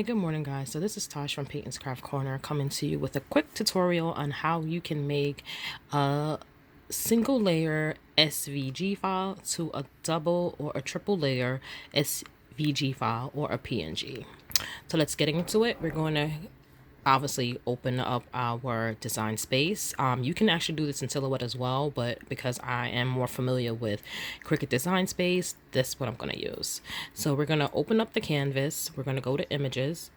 Hey, good morning guys. So this is Tosh from Peyton's Craft Corner coming to you with a quick tutorial on how you can make a single layer SVG file to a double or a triple layer SVG file or a PNG. So let's get into it. We're going to obviously open up our design space. You can actually do this in Silhouette as well, but because I am more familiar with Cricut Design Space, that's what I'm going to use. So we're going to open up the canvas. We're going to go to images.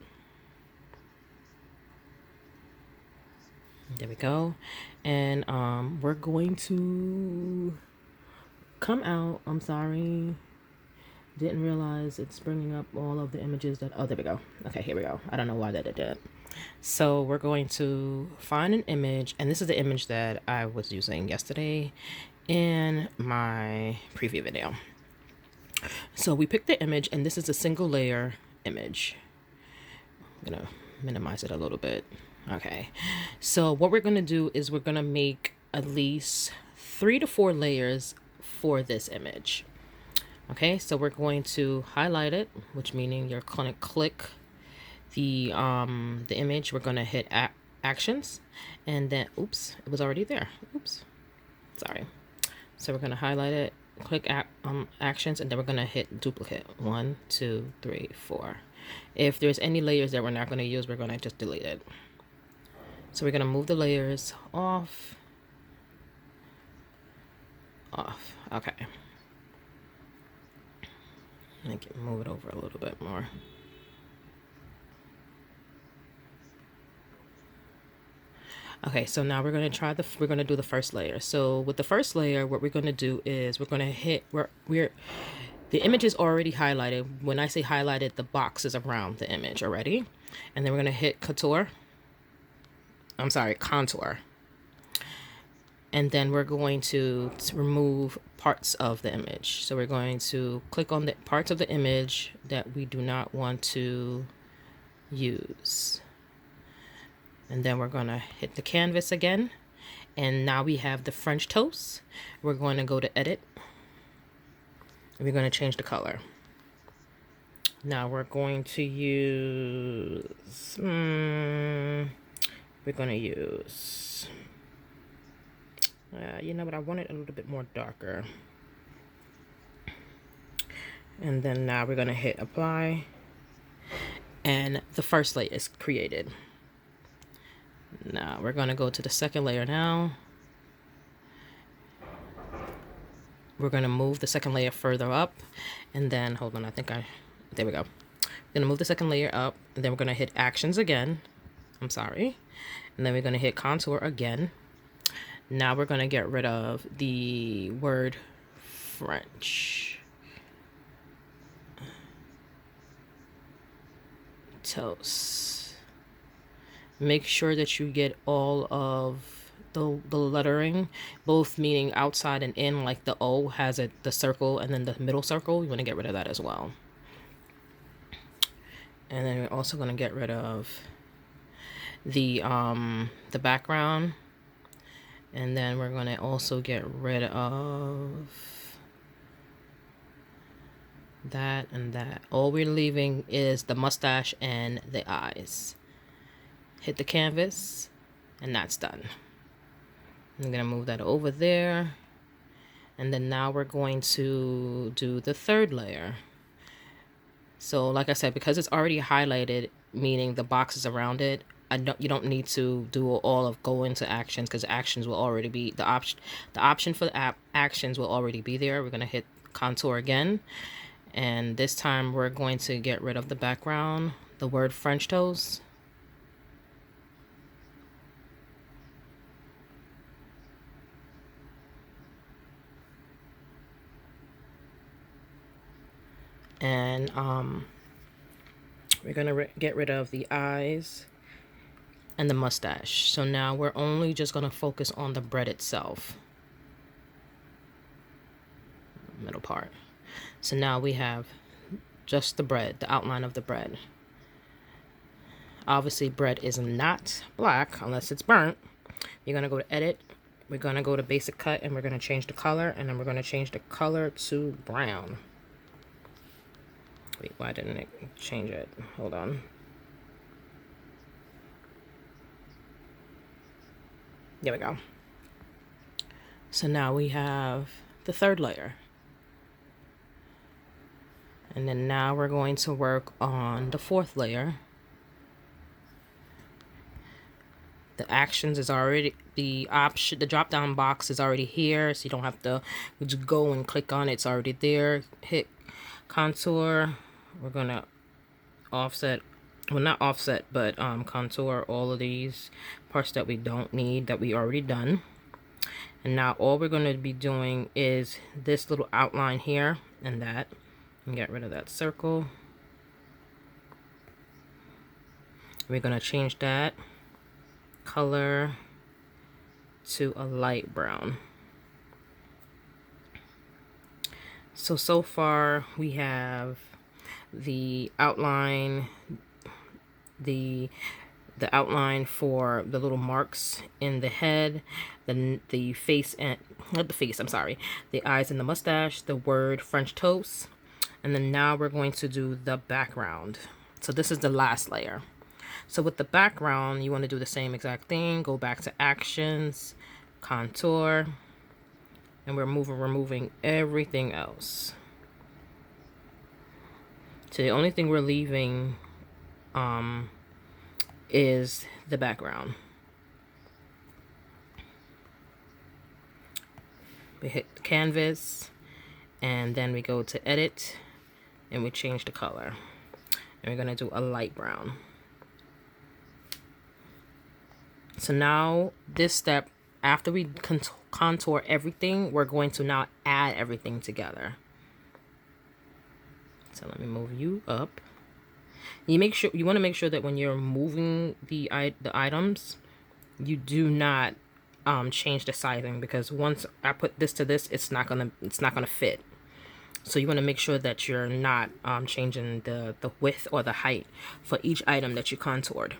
There we go. And we're going to come out. I'm sorry. Didn't realize it's bringing up all of the images that, oh, there we go. Okay, here we go. I don't know why that did that. So we're going to find an image, and this is the image that I was using yesterday in my preview video. So we picked the image, and this is a single layer image. I'm gonna minimize it a little bit. Okay, so what we're gonna do is we're gonna make at least 3 to 4 layers for this image. Okay, so we're going to highlight it, which meaning you're gonna click the image. We're gonna hit actions, and then oops, it was already there. Oops, sorry. So we're gonna highlight it, click actions, and then we're gonna hit duplicate. 1, 2, 3, 4. If there's any layers that we're not gonna use, we're gonna just delete it. So we're gonna move the layers off. Okay. Move it over a little bit more. Okay, so now we're going to do the first layer. So with the first layer, what we're going to do is we're going to hit the image is already highlighted. When I say highlighted, the box is around the image already. And then we're going to hit contour. And then we're going to remove parts of the image. So we're going to click on the parts of the image that we do not want to use. And then we're going to hit the canvas again. And now we have the French toast. We're going to go to edit. And we're going to change the color. Now we're going to use, you know what, I want it a little bit more darker. And then now we're going to hit apply. And the first layer is created. Now we're going to go to the second layer now. We're going to move the second layer further up. And then, hold on, there we go. We're going to move the second layer up. And then we're going to hit actions again. I'm sorry. And then we're going to hit contour again. Now we're going to get rid of the word French toast. Make sure that you get all of the lettering, both meaning outside and in, like the O has the circle and then the middle circle. You want to get rid of that as well. And then we're also going to get rid of the background. And then we're going to also get rid of that and that. All we're leaving is the mustache and the eyes. Hit the canvas, and that's done. I'm going to move that over there. And then now we're going to do the third layer. So like I said, because it's already highlighted, meaning the boxes around it, you don't need to do all of go into actions, because actions will already be the option for the actions will already be there. We're going to hit contour again, and this time we're going to get rid of the background, the word French toast. And we're going to get rid of the eyes and the mustache. So now we're only just going to focus on the bread itself. Middle part. So now we have just the bread, the outline of the bread. Obviously bread is not black unless it's burnt. You're going to go to edit. We're going to go to basic cut, and we're going to change the color, and then we're going to change the color to brown. Wait, why didn't it change it? Hold on. There we go. So now we have the third layer. And then now we're going to work on the fourth layer. The actions is already, the drop down box is already here, so you don't have to just go and click on it. It's already there. Hit contour. We're gonna offset, well, not offset, but contour all of these parts that we don't need, that we already done. And now all we're going to be doing is this little outline here and that, and get rid of that circle. We're going to change that color to a light brown. So far we have the outline, the outline for the little marks in the head, the face, and not the face, I'm sorry, the eyes and the mustache, the word French toast, and then now we're going to do the background. So this is the last layer. So with the background, you want to do the same exact thing. Go back to actions, contour, and we're removing everything else. So the only thing we're leaving is the background. We hit the canvas, and then we go to edit, and we change the color. And we're gonna do a light brown. So now this step, after we contour everything, we're going to now add everything together. So let me move you up. You want to make sure that when you're moving the items, you do not change the sizing, because once I put this to this, it's not gonna fit. So you want to make sure that you're not changing the width or the height for each item that you contoured.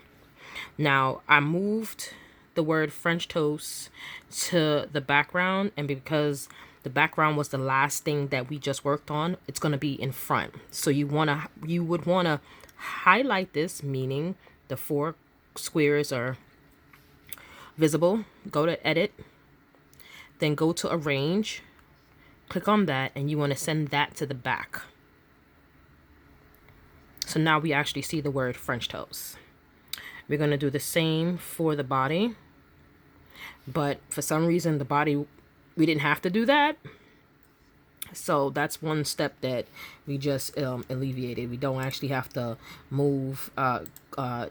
Now I moved the word French toast to the background, and because the background was the last thing that we just worked on, it's going to be in front. So you would want to highlight this, meaning the 4 squares are visible. Go to edit, then go to arrange, click on that, and you want to send that to the back. So now we actually see the word French toast. We're going to do the same for the body, but for some reason the body, we didn't have to do that. So that's one step that we just alleviated. We don't actually have to move,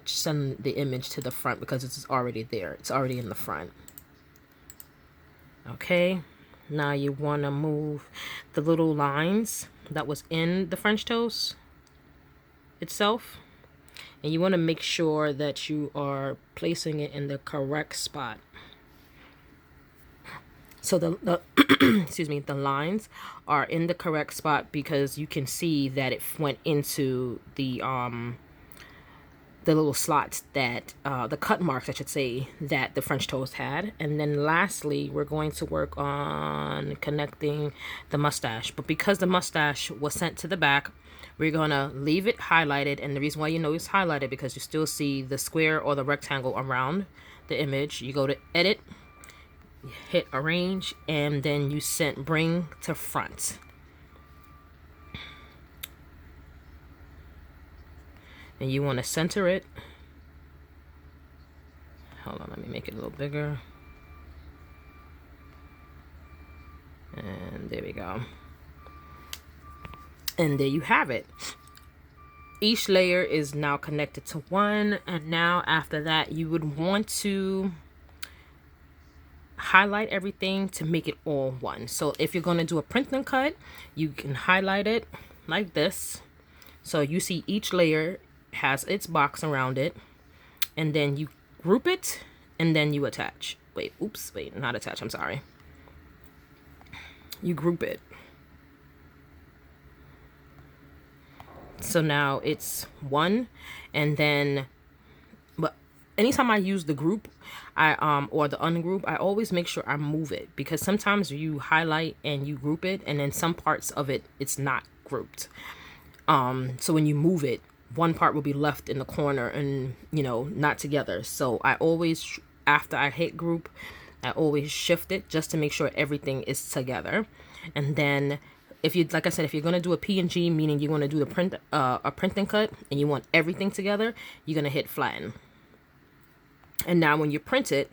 send the image to the front, because it's already there. It's already in the front. Okay, now you want to move the little lines that was in the French toast itself. And you want to make sure that you are placing it in the correct spot. So the excuse me, the lines are in the correct spot, because you can see that it went into the little slots that the cut marks, I should say, that the French toast had. And then lastly, we're going to work on connecting the mustache. But because the mustache was sent to the back, we're gonna leave it highlighted. And the reason why you know it's highlighted, because you still see the square or the rectangle around the image. You go to edit, hit arrange, and then you bring to front. And you want to center it. Hold on, let me make it a little bigger. And there we go. And there you have it. Each layer is now connected to one. And now after that, you would want to highlight everything to make it all one. So if you're going to do a print and cut, you can highlight it like this. So you see each layer has its box around it, and then you group it, and then you attach. Wait, not attach, I'm sorry. You group it. So now it's one, and then, but anytime I use the group, or the ungroup, I always make sure I move it, because sometimes you highlight and you group it, and then some parts of it, it's not grouped. So when you move it, one part will be left in the corner and, not together. So I always, after I hit group, I always shift it just to make sure everything is together. And then if you, like I said, if you're going to do a PNG, meaning you're going to do the print, a print and cut, and you want everything together, you're going to hit flatten. And now when you print it,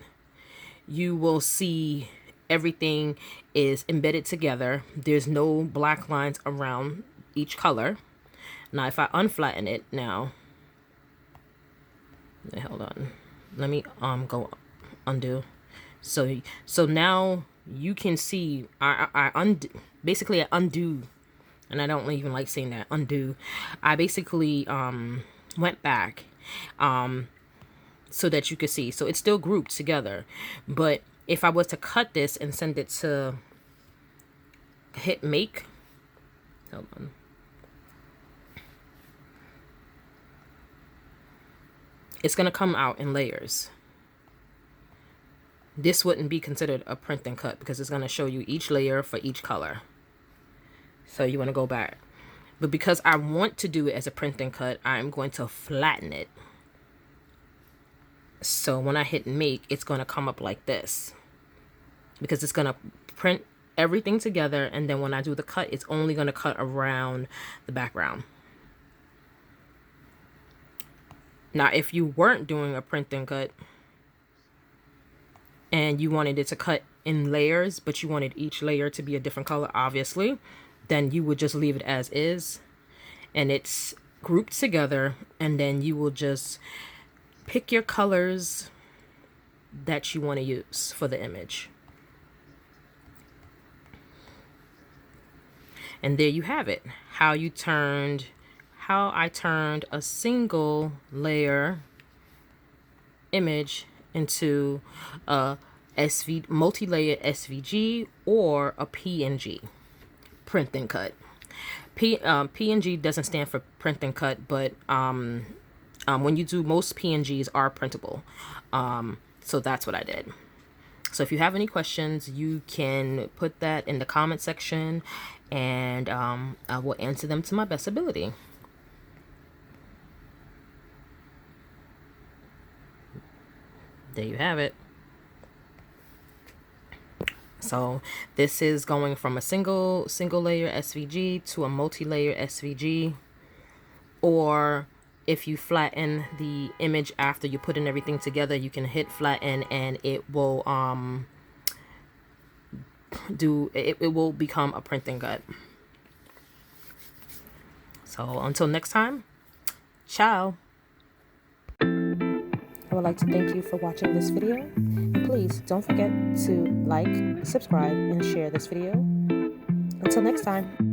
you will see everything is embedded together. There's no black lines around each color. Now, if I unflatten it now, hold on, let me go undo. So now you can see I undo, basically I undo, and I don't even like saying that, undo. I basically went back so that you could see. So it's still grouped together, but if I was to cut this and send it to hit make, hold on. It's going to come out in layers. This wouldn't be considered a print and cut because it's going to show you each layer for each color. So you want to go back. But because I want to do it as a print and cut, I'm going to flatten it. So when I hit make, it's going to come up like this. Because it's going to print everything together, and then when I do the cut, it's only going to cut around the background. Now, if you weren't doing a print and cut, and you wanted it to cut in layers, but you wanted each layer to be a different color, obviously, then you would just leave it as is, and it's grouped together, and then you will just pick your colors that you want to use for the image. And there you have it, how I turned a single layer image into a multi-layer SVG or a PNG, print and cut. PNG doesn't stand for print and cut, but when you do, most PNGs are printable. So that's what I did. So if you have any questions, you can put that in the comment section, and I will answer them to my best ability. There you have it. So this is going from a single layer SVG to a multi-layer SVG, or if you flatten the image after you put in everything together, you can hit flatten and it will it will become a print and cut. So until next time, ciao. I would like to thank you for watching this video. And please don't forget to like, subscribe, and share this video. Until next time.